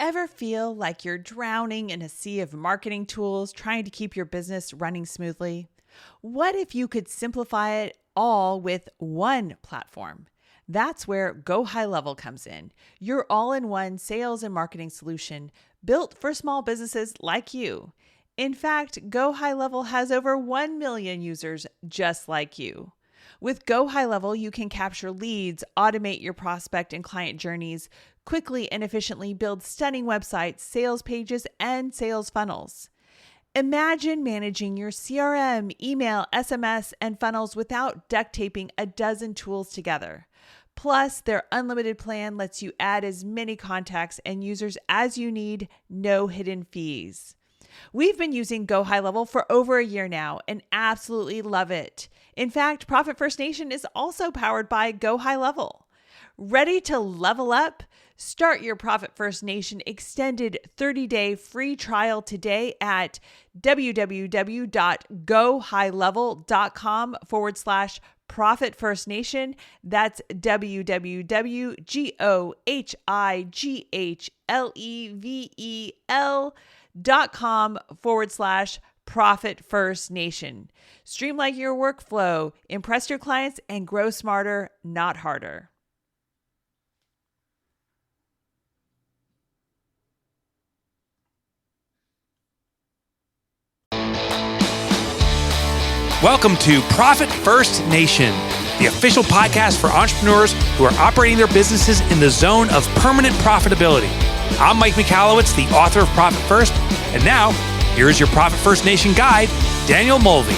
Ever feel like you're drowning in a sea of marketing tools trying to keep your business running smoothly? What if you could simplify it all with one platform? That's where Go High Level comes in, your all-in-one sales and marketing solution built for small businesses like you. In fact, Go High Level has over 1 million users just like you. With Go High Level, you can capture leads, automate your prospect and client journeys, quickly and efficiently build stunning websites, sales pages, and sales funnels. Imagine managing your CRM, email, SMS, and funnels without duct taping a dozen tools together. Plus, their unlimited plan lets you add as many contacts and users as you need, no hidden fees. We've been using Go High Level for over a year now and absolutely love it. In fact, Profit First Nation is also powered by Go High Level. Ready to level up? Start your Profit First Nation extended 30-day free trial today at www.gohighlevel.com/Profit First Nation. That's www.gohighlevel.com/Profit First Nation. Streamline your workflow, impress your clients, and grow smarter, not harder. Welcome to Profit First Nation, the official podcast for entrepreneurs who are operating their businesses in the zone of permanent profitability. I'm Mike Michalowicz, the author of Profit First, and now here's your Profit First Nation guide, Danielle Mulvey.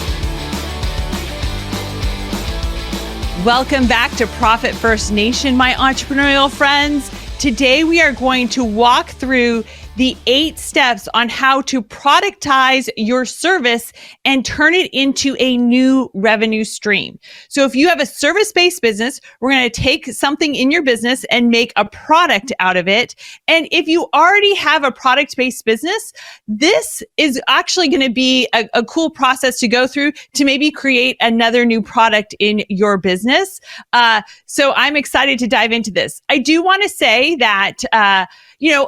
Welcome back to Profit First Nation, my entrepreneurial friends. Today we are going to walk through the 8 steps on how to productize your service and turn it into a new revenue stream. So if you have a service-based business, we're going to take something in your business and make a product out of it. And if you already have a product-based business, this is actually going to be a cool process to go through to maybe create another new product in your business. So I'm excited to dive into this. I do want to say that a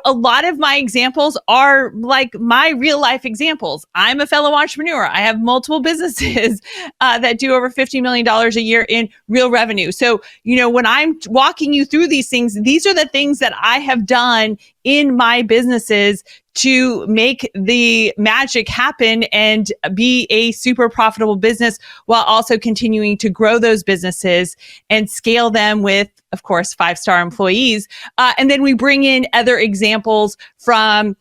lot of my examples are like my real life examples. I'm a fellow entrepreneur. I have multiple businesses that do over $50 million a year in real revenue. So, when I'm walking you through these things, these are the things that I have done in my businesses to make the magic happen and be a super profitable business while also continuing to grow those businesses and scale them with, of course, 5-star employees. And then we bring in other examples from,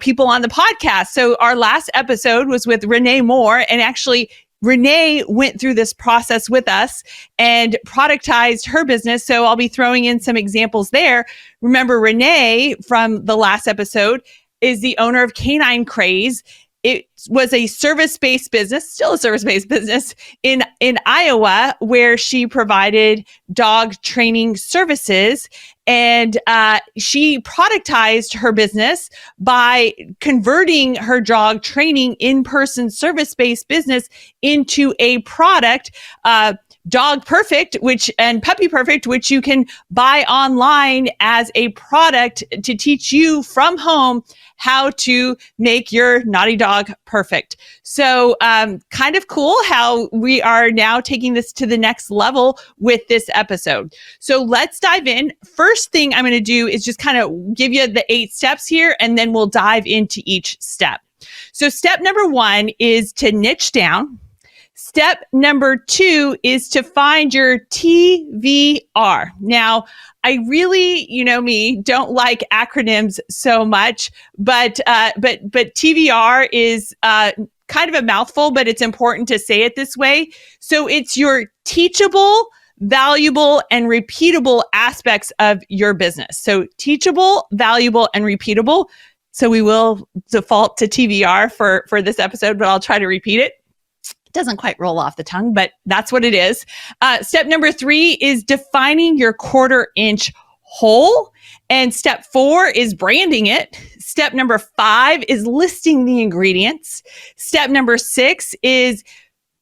people on the podcast. So our last episode was with Renee Moore, and actually Renee went through this process with us and productized her business. So I'll be throwing in some examples there. Remember, Renee from the last episode is the owner of Canine Craze. It was a service-based business, still a service-based business in Iowa, where she provided dog training services. And she productized her business by converting her dog training in-person service-based business into a product, Dog Perfect, and Puppy Perfect, which you can buy online as a product to teach you from home how to make your naughty dog perfect. So kind of cool how we are now taking this to the next level with this episode. So let's dive in. First thing I'm going to do is just kind of give you the 8 steps here, and then we'll dive into each step. So step number 1 is to niche down. Step number 2 is to find your TVR. Now, I really, me, don't like acronyms so much, but TVR is kind of a mouthful, but it's important to say it this way. So it's your teachable, valuable, and repeatable aspects of your business. So teachable, valuable, and repeatable. So we will default to TVR for this episode, but I'll try to repeat it. Doesn't quite roll off the tongue, but that's what it is. Step number 3 is defining your 1/4 inch hole. And step 4 is branding it. Step number 5 is listing the ingredients. Step number 6 is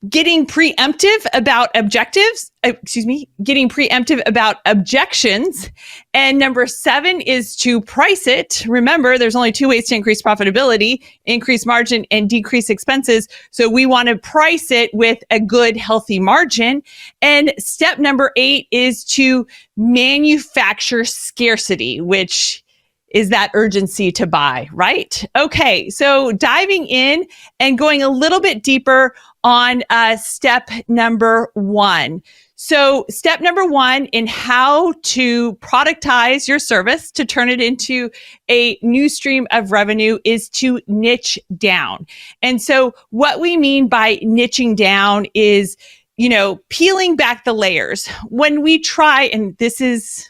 getting preemptive about getting preemptive about objections. And number 7 is to price it. Remember, there's only 2 ways to increase profitability: increase margin and decrease expenses. So we want to price it with a good, healthy margin. And step number 8 is to manufacture scarcity, which is that urgency to buy, right? Okay, so diving in and going a little bit deeper on step number 1. So step number 1 in how to productize your service to turn it into a new stream of revenue is to niche down. And so what we mean by niching down is, peeling back the layers. When we try, and this is,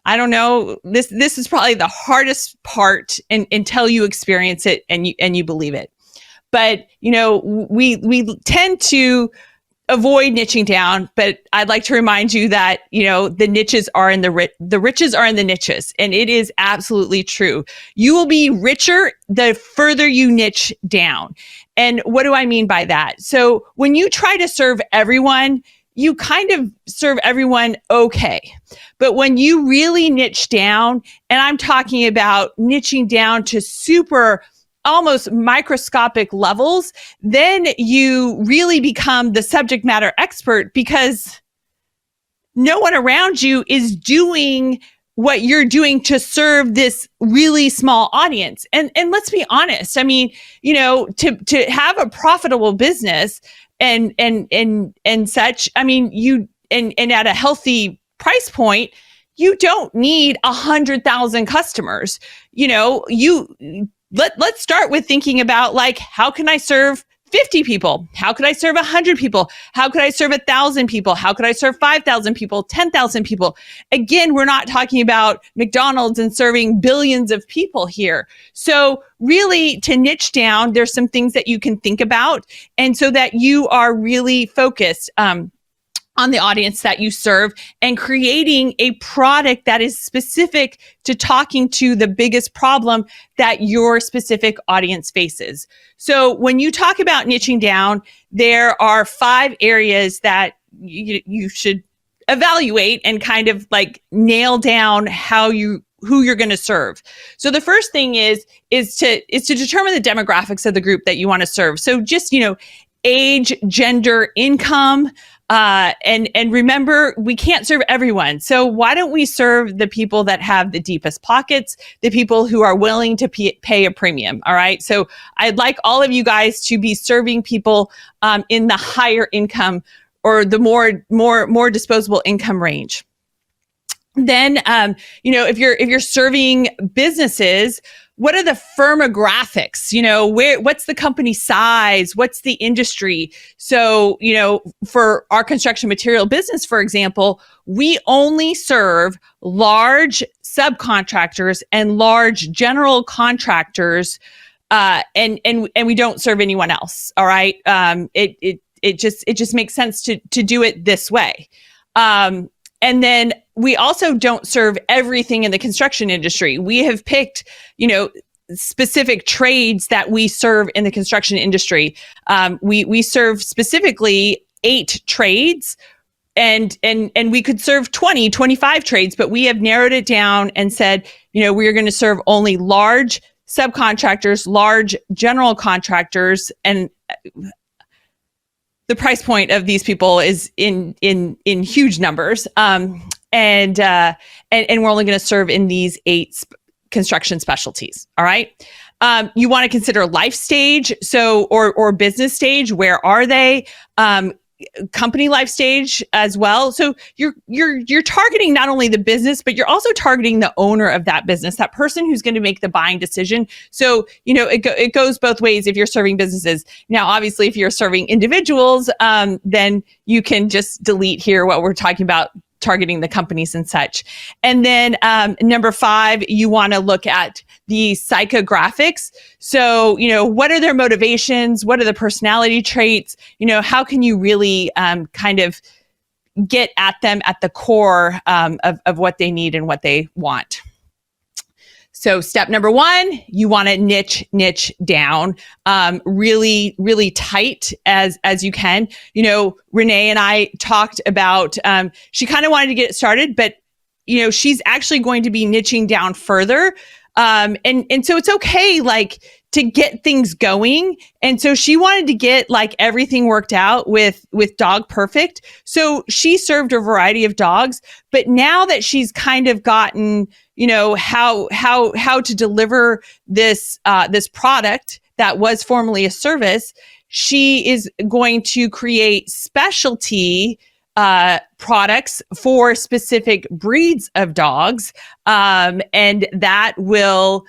I don't know, this is probably the hardest part until you experience it and you believe it. But, we tend to avoid niching down, but I'd like to remind you that, the niches are in the riches are in the niches. And it is absolutely true. You will be richer the further you niche down. And what do I mean by that? So when you try to serve everyone, you kind of serve everyone okay. But when you really niche down, and I'm talking about niching down to super almost microscopic levels, then you really become the subject matter expert because no one around you is doing what you're doing to serve this really small audience. And let's be honest. I mean, to have a profitable business and such, I mean, you and at a healthy price point, you don't need 100,000 customers. Let's start with thinking about, like, how can I serve 50 people? How could I serve 100 people? How could I serve 1,000 people? How could I serve 5,000 people, 10,000 people? Again, we're not talking about McDonald's and serving billions of people here. So really, to niche down, there's some things that you can think about, and so that you are really focused on the audience that you serve and creating a product that is specific to talking to the biggest problem that your specific audience faces. So when you talk about niching down, there are 5 areas that you should evaluate and kind of like nail down who you're going to serve. So the first thing is to determine the demographics of the group that you want to serve. So just, age, gender, income, and remember, we can't serve everyone. So why don't we serve the people that have the deepest pockets, the people who are willing to pay a premium? All right. So I'd like all of you guys to be serving people in the higher income or the more disposable income range. Then, if you're serving businesses, what are the firmographics? What's the company size? What's the industry? So, for our construction material business, for example, we only serve large subcontractors and large general contractors, and we don't serve anyone else. All right. It just makes sense to do it this way. And then we also don't serve everything in the construction industry. We have picked, specific trades that we serve in the construction industry. We serve specifically 8 trades, and we could serve 20, 25 trades, but we have narrowed it down and said, we're going to serve only large subcontractors, large general contractors, and the price point of these people is in huge numbers. And we're only going to serve in these 8 construction specialties. All right. You want to consider life stage. So, or business stage. Where are they? Company life stage as well. So you're targeting not only the business, but you're also targeting the owner of that business, that person who's going to make the buying decision. So, it goes both ways if you're serving businesses. Now, obviously, if you're serving individuals, then you can just delete here what we're talking about, targeting the companies and such. And then number 5, you want to look at the psychographics. So, what are their motivations? What are the personality traits? How can you really kind of get at them at the core of what they need and what they want? So step number one, you want to niche down, really, really tight as you can. You know, Renee and I talked about, she kind of wanted to get it started, but you know, she's actually going to be niching down further. And so it's okay, like, to get things going. And so she wanted to get like everything worked out with Dog Perfect. So she served a variety of dogs, but now that she's kind of gotten, you know, how to deliver this product that was formerly a service, she is going to create specialty products for specific breeds of dogs. And that will,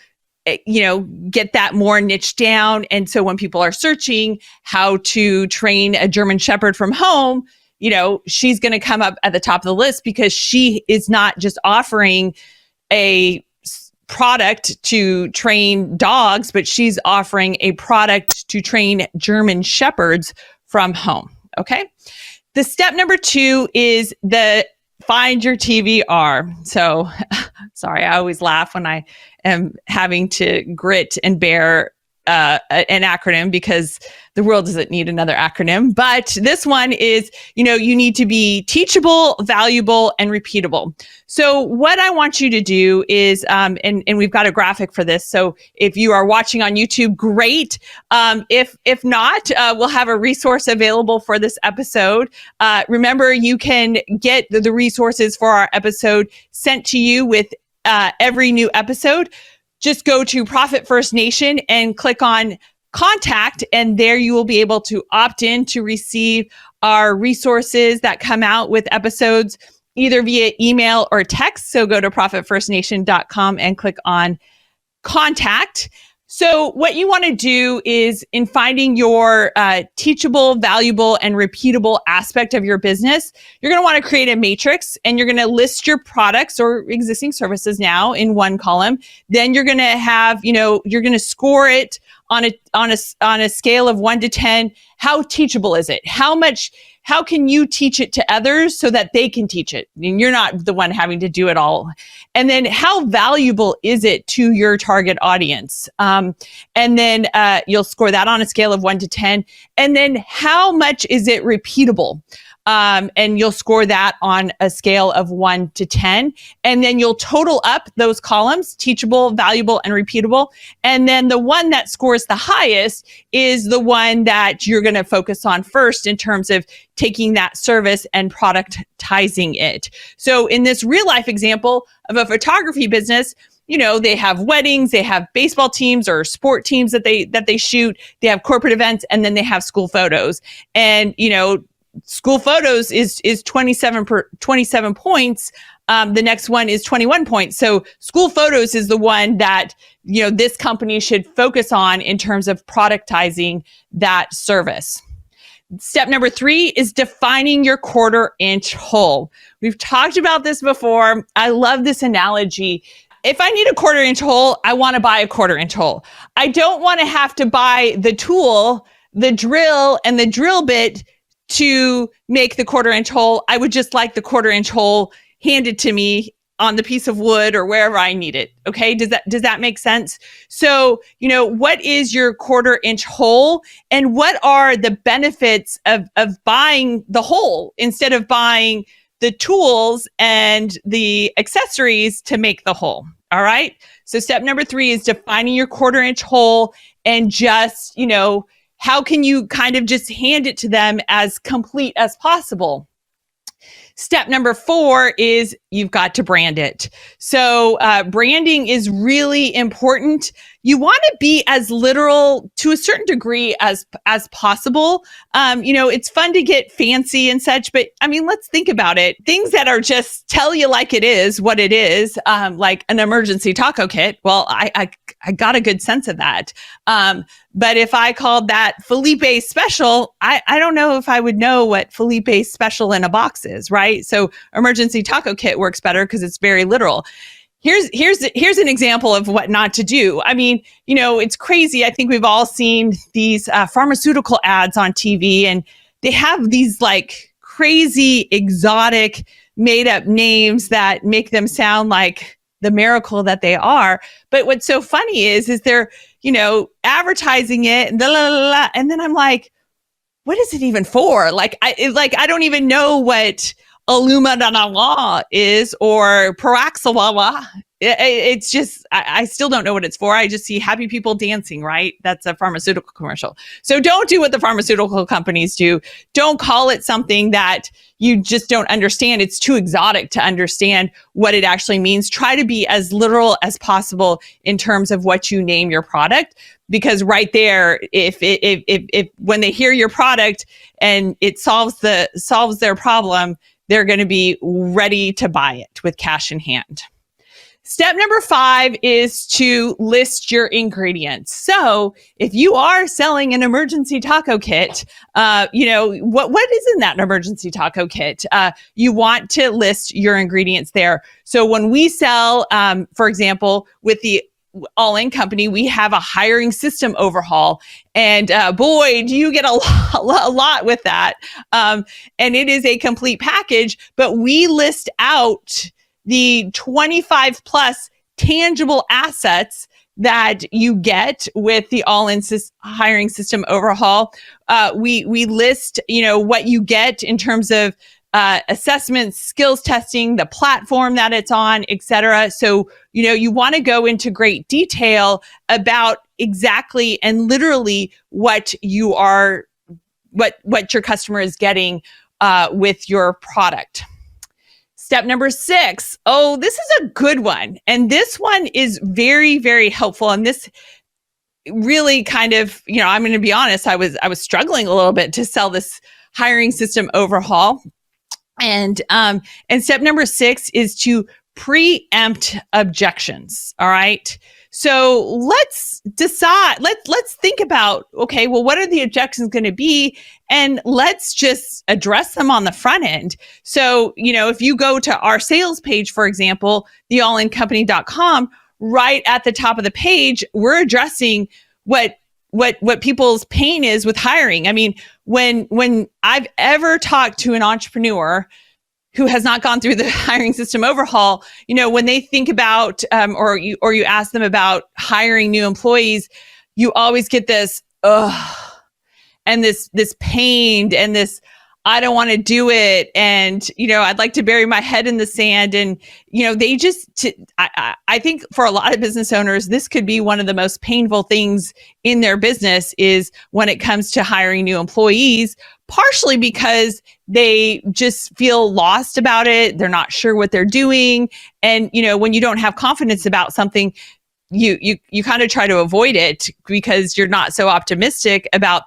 you know, get that more niche down. And so when people are searching how to train a German Shepherd from home, you know, she's going to come up at the top of the list because she is not just offering a product to train dogs, but she's offering a product to train German Shepherds from home. Okay. The step number 2 is the find your TVR. So sorry, I always laugh when I am having to grit and bear an acronym because the world doesn't need another acronym. But this one is, you know, you need to be teachable, valuable, and repeatable. So what I want you to do is, and we've got a graphic for this. So if you are watching on YouTube, great. If not, we'll have a resource available for this episode. Remember, you can get the resources for our episode sent to you with every new episode. Just go to Profit First Nation and click on contact, and there you will be able to opt in to receive our resources that come out with episodes either via email or text. So go to profitfirstnation.com and click on contact. So what you want to do is, in finding your teachable, valuable, and repeatable aspect of your business, you're going to want to create a matrix, and you're going to list your products or existing services now in one column. Then you're going to have, you know, you're going to score it on a scale of 1 to 10. How teachable is it? How can you teach it to others so that they can teach it? I mean, you're not the one having to do it all. And then how valuable is it to your target audience? And then you'll score that on a scale of 1 to 10. And then how much is it repeatable? And you'll score that on a scale of 1 to 10. And then you'll total up those columns, teachable, valuable, and repeatable. And then the one that scores the highest is the one that you're going to focus on first in terms of taking that service and productizing it. So in this real life example of a photography business, you know, they have weddings, they have baseball teams or sport teams that they shoot, they have corporate events, and then they have school photos. And, you know, school photos is 27 points. The next one is 21 points. So school photos is the one that, you know, this company should focus on in terms of productizing that service. Step number 3 is defining your quarter-inch hole. We've talked about this before. I love this analogy. If I need a quarter-inch hole, I want to buy a quarter-inch hole. I don't want to have to buy the tool, the drill, and the drill bit to make the quarter-inch hole. I would just like the quarter-inch hole handed to me on the piece of wood or wherever I need it. Okay. Does that make sense? So, you know, what is your quarter-inch hole, and what are the benefits of buying the hole instead of buying the tools and the accessories to make the hole? All right. So step number 3 is defining your quarter-inch hole, and just, you know, how can you kind of just hand it to them as complete as possible? Step number 4 is you've got to brand it. So branding is really important. You want to be as literal to a certain degree as possible. You know, it's fun to get fancy and such, but I mean, let's think about it. Things that are just tell you like it is what it is, like an emergency taco kit. Well, I got a good sense of that. But if I called that Felipe Special, I don't know if I would know what Felipe Special in a box is, right? So emergency taco kit works better because it's very literal. Here's an example of what not to do. I mean, you know, it's crazy. I think we've all seen these pharmaceutical ads on TV, and they have these like crazy, exotic, made up names that make them sound like the miracle that they are. But what's so funny is they're, advertising it and blah, blah, blah, blah, and then I'm like, what is it even for? I don't even know what Illumina is or Paraxalala. It's just, I still don't know what it's for. I just see happy people dancing, right? That's a pharmaceutical commercial. So don't do what the pharmaceutical companies do. Don't call it something that you just don't understand. It's too exotic to understand what it actually means. Try to be as literal as possible in terms of what you name your product, because right there, if when they hear your product and it solves their problem, they're going to be ready to buy it with cash in hand. Step number 5 is to list your ingredients. So if you are selling an emergency taco kit, what is in that emergency taco kit? You want to list your ingredients there. So when we sell, for example, with the All-In company, we have a hiring system overhaul, and boy, do you get a lot with that. And it is a complete package, but we list out the 25 plus tangible assets that you get with the All-In hiring system overhaul. We list, what you get in terms of assessments, skills testing, the platform that it's on, et cetera. So, you want to go into great detail about exactly and literally what your customer is getting with your product. Step number 6. Oh, this is a good one. And this one is very, very helpful. And this really kind of, I'm going to be honest, I was struggling a little bit to sell this hiring system overhaul. And step number 6 is to pre-empt objections. All right. So let's decide, let's think about, okay, well, what are the objections going to be? And let's just address them on the front end. So, if you go to our sales page, for example, theallincompany.com, right at the top of the page, we're addressing what people's pain is with hiring. I mean, when I've ever talked to an entrepreneur who has not gone through the hiring system overhaul, when they think about, or you ask them about hiring new employees, you always get this, and this pain and this, I don't want to do it. And, I'd like to bury my head in the sand. And, they I think for a lot of business owners, this could be one of the most painful things in their business is when it comes to hiring new employees, partially because they just feel lost about it. They're not sure what they're doing. And, when you don't have confidence about something, you kind of try to avoid it because you're not so optimistic about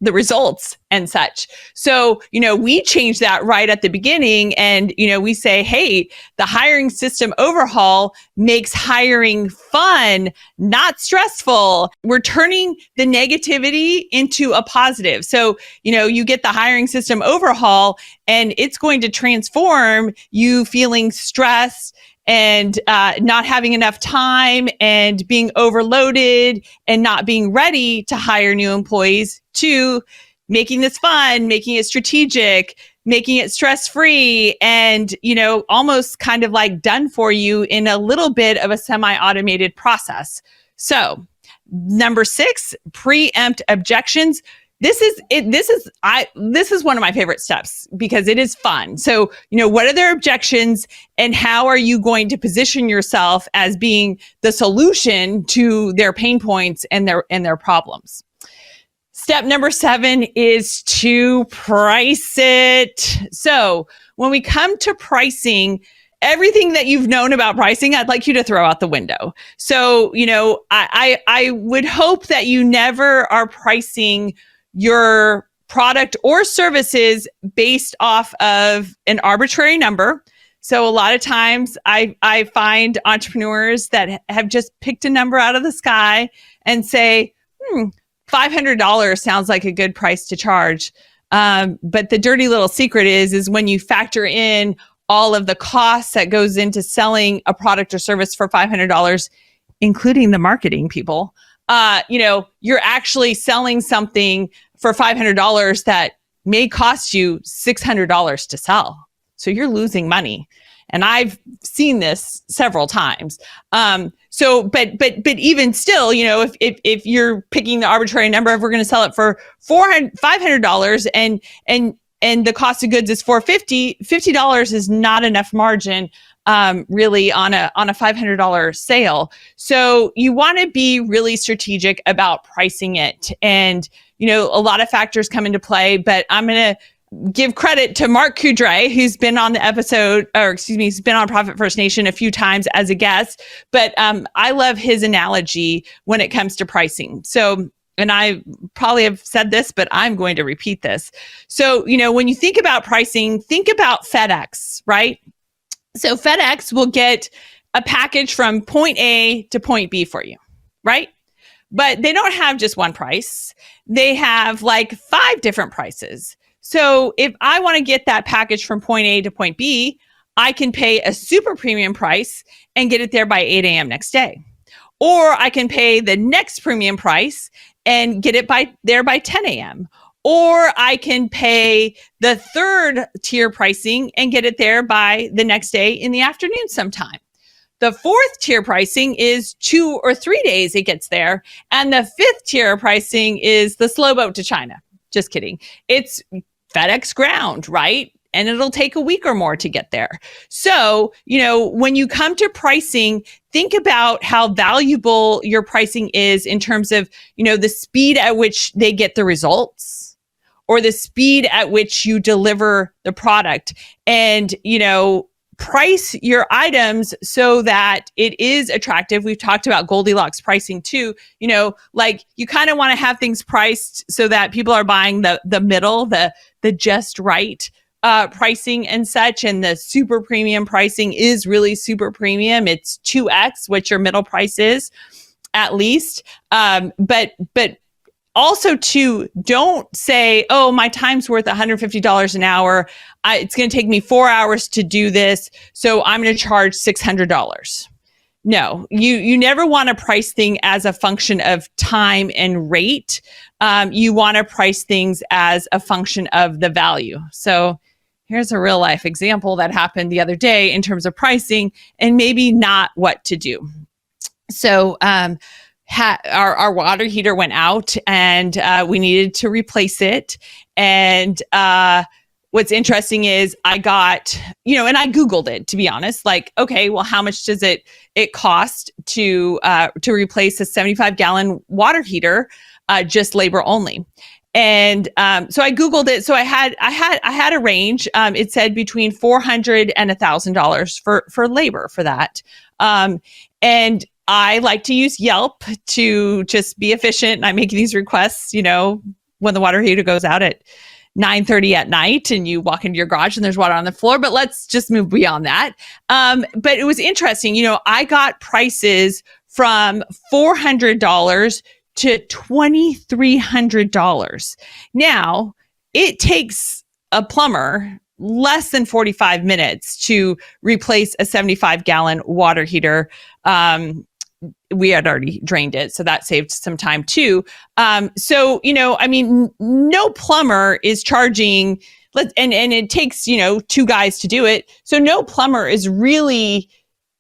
the results and such. So, we change that right at the beginning and, we say, hey, the hiring system overhaul makes hiring fun, not stressful. We're turning the negativity into a positive. So, you get the hiring system overhaul and it's going to transform you feeling stressed and not having enough time and being overloaded and not being ready to hire new employees to making this fun, making it strategic, making it stress-free and, almost kind of like done for you in a little bit of a semi-automated process. So number 6, preempt objections. This is one of my favorite steps because it is fun. So, what are their objections and how are you going to position yourself as being the solution to their pain points and their problems? Step number 7 is to price it. So, when we come to pricing, everything that you've known about pricing, I'd like you to throw out the window. So, I would hope that you never are pricing your product or services based off of an arbitrary number. So a lot of times I find entrepreneurs that have just picked a number out of the sky and say, $500 sounds like a good price to charge. But the dirty little secret is when you factor in all of the costs that goes into selling a product or service for $500, including the marketing people, you're actually selling something for $500 that may cost you $600 to sell. So you're losing money. And I've seen this several times. But even still, if you're picking the arbitrary number, if we're going to sell it for $500 and the cost of goods is $50 is not enough margin, really on a $500 sale. So you want to be really strategic about pricing it. And, a lot of factors come into play, but I'm going to give credit to Mark Coudray, who's been on the episode, he's been on Profit First Nation a few times as a guest, but I love his analogy when it comes to pricing. So, and I probably have said this, but I'm going to repeat this. So, when you think about pricing, think about FedEx, right? So FedEx will get a package from point A to point B for you, right? But they don't have just one price. They have like 5 different prices. So if I want to get that package from point A to point B, I can pay a super premium price and get it there by 8 a.m. next day. Or I can pay the next premium price and get it there by 10 a.m. Or I can pay the third tier pricing and get it there by the next day in the afternoon sometime. The fourth tier pricing is 2 or 3 days it gets there. And the fifth tier pricing is the slow boat to China. Just kidding. It's FedEx ground, right? And it'll take a week or more to get there. So, when you come to pricing, think about how valuable your pricing is in terms of, the speed at which they get the results or the speed at which you deliver the product. And, price your items so that it is attractive. We've talked about Goldilocks pricing too. Like you kind of want to have things priced so that people are buying the middle, the just right pricing and such. And the super premium pricing is really super premium. It's 2x what your middle price is, at least. But also too, don't say, oh, my time's worth $150 an hour. It's going to take me 4 hours to do this, so I'm going to charge $600. No, you never want to price things as a function of time and rate. You want to price things as a function of the value. So here's a real life example that happened the other day in terms of pricing and maybe not what to do. So our water heater went out and we needed to replace it. And what's interesting is I got, and I Googled it, to be honest, like, okay, well, how much does it cost to replace a 75-gallon water heater, just labor only? And so I Googled it. So I had a range. It said between $400 and $1,000 for labor for that. And I like to use Yelp to just be efficient. And I make these requests, when the water heater goes out at 9:30 at night and you walk into your garage and there's water on the floor, but let's just move beyond that. But it was interesting. I got prices from $400 to $2,300. Now, it takes a plumber less than 45 minutes to replace a 75-gallon water heater. We had already drained it, so that saved some time too. So, no plumber is charging, and it takes, 2 guys to do it. So no plumber is really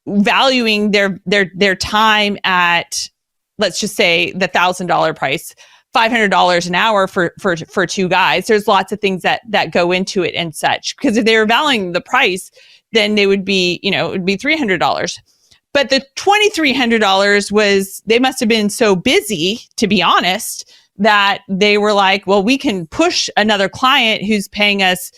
valuing their time at, let's just say, the $1,000 price, $500 an hour for 2 guys. There's lots of things that go into it and such. Because if they were valuing the price, then they would be, it would be $300. But the $2,300 they must have been so busy, to be honest, that they were like, well, we can push another client who's paying us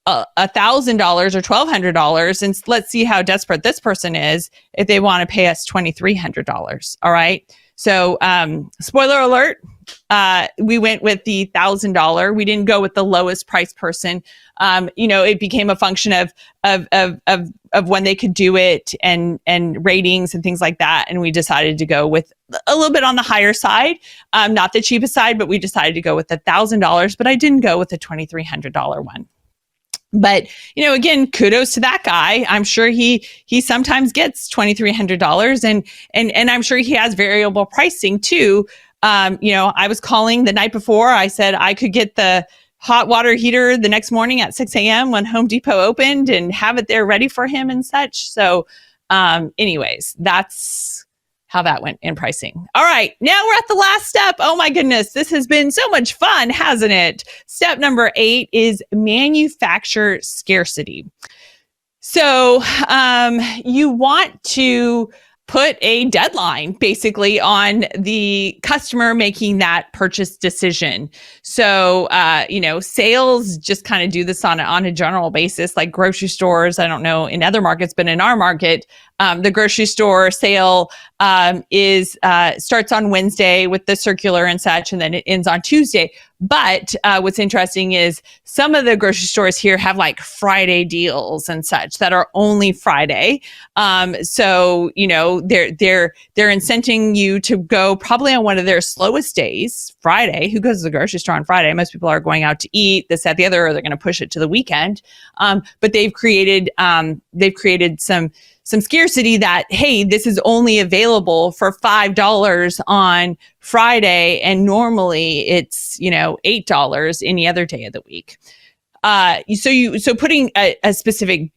$1,000 or $1,200, and let's see how desperate this person is if they want to pay us $2,300. All right. So, spoiler alert, we went with the $1,000. We didn't go with the lowest price person. It became a function of when they could do it and ratings and things like that. And we decided to go with a little bit on the higher side, not the cheapest side, but we decided to go with the $1,000. But I didn't go with the $2,300 one. But, again, kudos to that guy. I'm sure he sometimes gets $2,300 and I'm sure he has variable pricing too. I was calling the night before. I said I could get the hot water heater the next morning at 6 a.m. when Home Depot opened and have it there ready for him and such. So anyways, that's how that went in pricing. All right, now we're at the last step. Oh my goodness, this has been so much fun, hasn't it? Step number 8 is manufacture scarcity. So you want to put a deadline basically on the customer making that purchase decision. So, sales just kind of do this on a general basis, like grocery stores. I don't know in other markets, but in our market, the grocery store sale starts on Wednesday with the circular and such, and then it ends on Tuesday. But what's interesting is some of the grocery stores here have like Friday deals and such that are only Friday. So they're incenting you to go probably on one of their slowest days, Friday. Who goes to the grocery store on Friday? Most people are going out to eat, this, that, the other, or they're going to push it to the weekend. But they've created some scarcity that, hey, this is only available for $5 on Friday, and normally it's, $8 any other day of the week. So putting a specific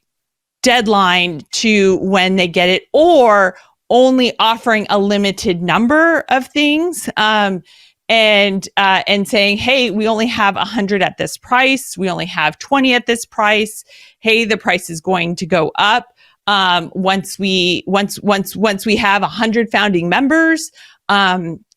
deadline to when they get it, or only offering a limited number of things, and saying, hey, we only have 100 at this price. We only have 20 at this price. Hey, the price is going to go up once we have 100 founding members.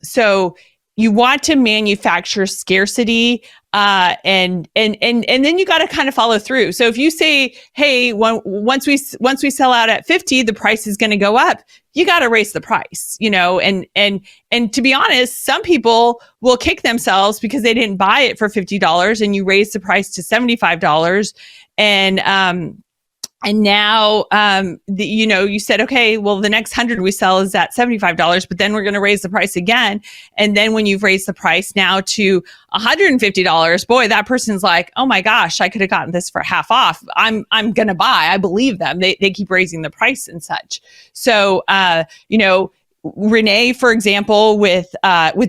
So you want to manufacture scarcity, and then you got to kind of follow through. So if you say, hey, once we sell out at 50, the price is going to go up, you got to raise the price, and to be honest, some people will kick themselves because they didn't buy it for $50 and you raise the price to $75, and now, you said, okay, well, the next 100 we sell is at $75, but then we're going to raise the price again. And then when you've raised the price now to $150, boy, that person's like, oh my gosh, I could have gotten this for half off. I'm going to buy. I believe them. They keep raising the price and such. So, Renee, for example, with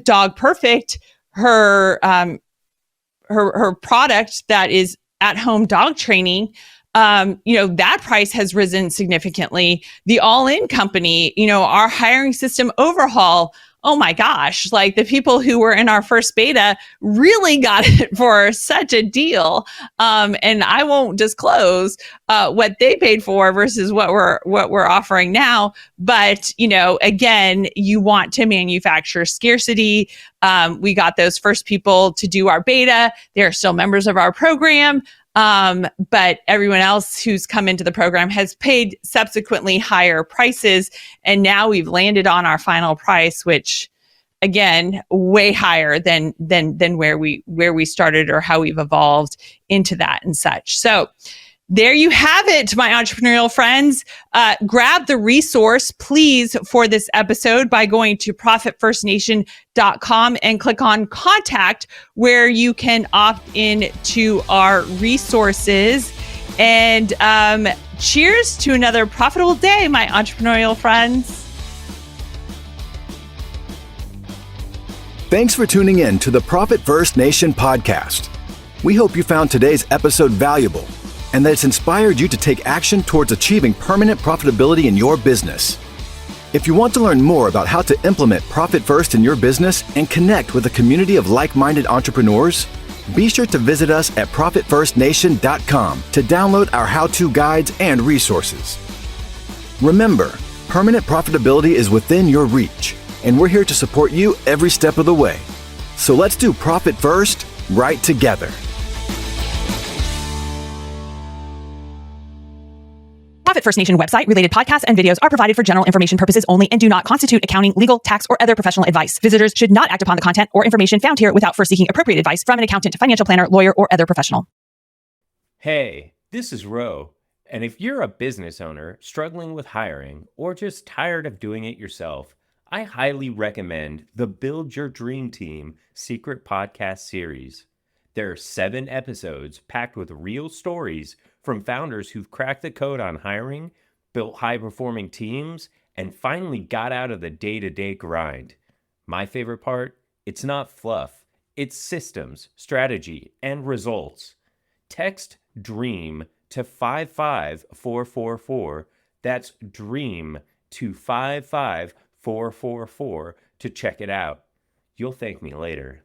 Dog Perfect, her product that is at-home dog training, that price has risen significantly. The All-In company, our hiring system overhaul, oh my gosh, like the people who were in our first beta really got it for such a deal. And I won't disclose what they paid for versus what we're offering now. But, again, you want to manufacture scarcity. We got those first people to do our beta. They're still members of our program. But everyone else who's come into the program has paid subsequently higher prices. And now we've landed on our final price, which again, way higher than where we started or how we've evolved into that and such. So there you have it, my entrepreneurial friends. Grab the resource, please, for this episode by going to profitfirstnation.com and click on contact, where you can opt in to our resources. And cheers to another profitable day, my entrepreneurial friends. Thanks for tuning in to the Profit First Nation podcast. We hope you found today's episode valuable and that it's inspired you to take action towards achieving permanent profitability in your business. If you want to learn more about how to implement Profit First in your business and connect with a community of like-minded entrepreneurs, be sure to visit us at profitfirstnation.com to download our how-to guides and resources. Remember, permanent profitability is within your reach, and we're here to support you every step of the way. So let's do Profit First right together. Profit First Nation website, related podcasts, and videos are provided for general information purposes only and do not constitute accounting, legal, tax, or other professional advice. Visitors should not act upon the content or information found here without first seeking appropriate advice from an accountant, financial planner, lawyer, or other professional. Hey, this is Ro. And if you're a business owner struggling with hiring or just tired of doing it yourself, I highly recommend the Build Your Dream Team Secret Podcast series. There are 7 episodes packed with real stories from founders who've cracked the code on hiring, built high-performing teams, and finally got out of the day-to-day grind. My favorite part? It's not fluff. It's systems, strategy, and results. Text DREAM to 55444. That's DREAM to 55444 to check it out. You'll thank me later.